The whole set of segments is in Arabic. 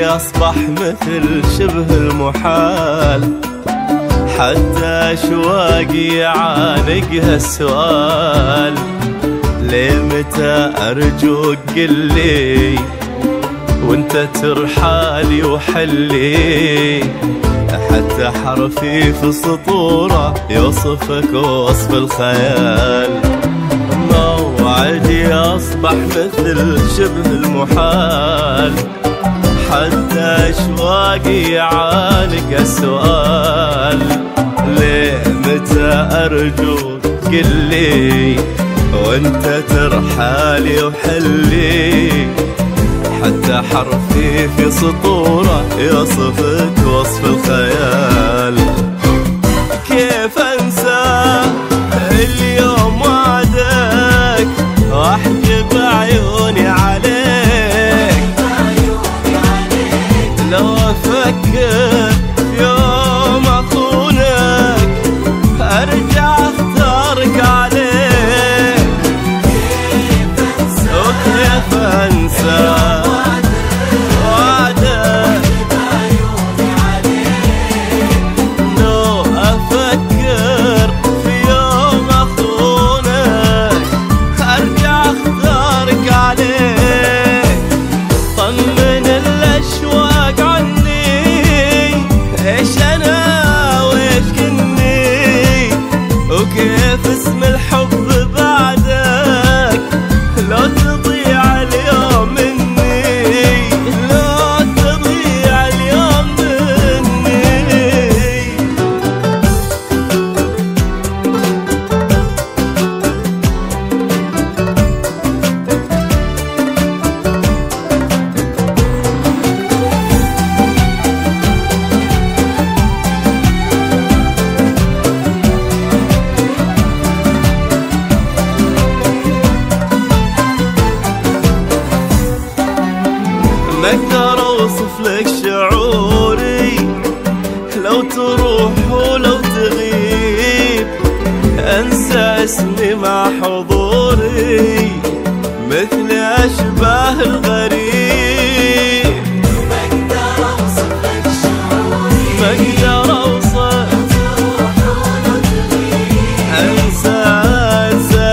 أصبح مثل شبه المحال، حتى أشواقي يعانقها السؤال، ليه متى أرجوك قلي وانت ترحالي وحلي، حتى حرفي في سطورة يوصفك وصف الخيال. موعدي أصبح مثل شبه المحال، حتى أشواقي يعانق السؤال، ليه متى أرجوك قلي وانت ترحالي وحلي، حتى حرفي في سطورة يوصفك وصف الخيال. كيف أنسى اليوم وعدك وأحجب عيوني عليك، لو أفكر في يوم أخونك أرجع أختارك عليك. وكيف أنسى وعدك لو أفكر في يوم أخونك أرجع أختارك عليك. طمن الأشواق عني إيش أنا وإيش كني، وكيف اسم الحب بعدك لو تضيع اليوم مني، لو تضيع اليوم مني. ما اقدر اوصف لك شعوري لو تروح ولو تغيب، انسى اسمي مع حضوري مثل اشباه الغريب. ما اقدر اوصف لك شعوري، ما اقدر اوصف تروح ولو تغيب، انسى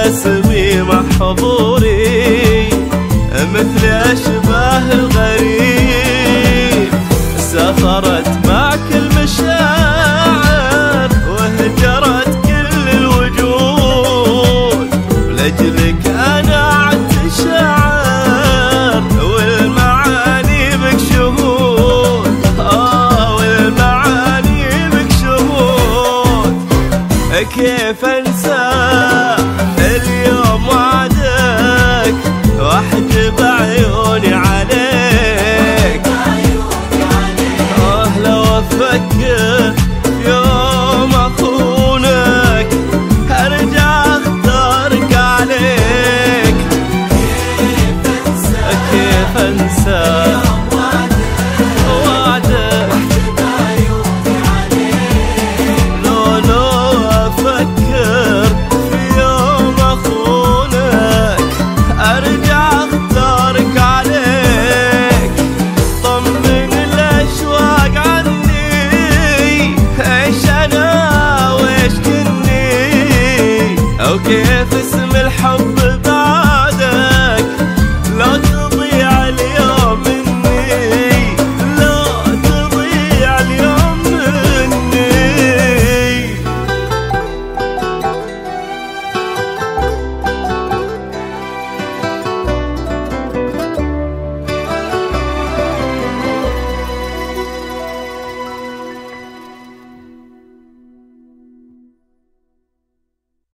اسمي مع حضوري مثل أشباه الغريب. سافرت معك المشاعر وهجرت كل الوجود، لأجلك أنا عدت شعر والمعاني بك شهود، والمعاني بك شهود. كيف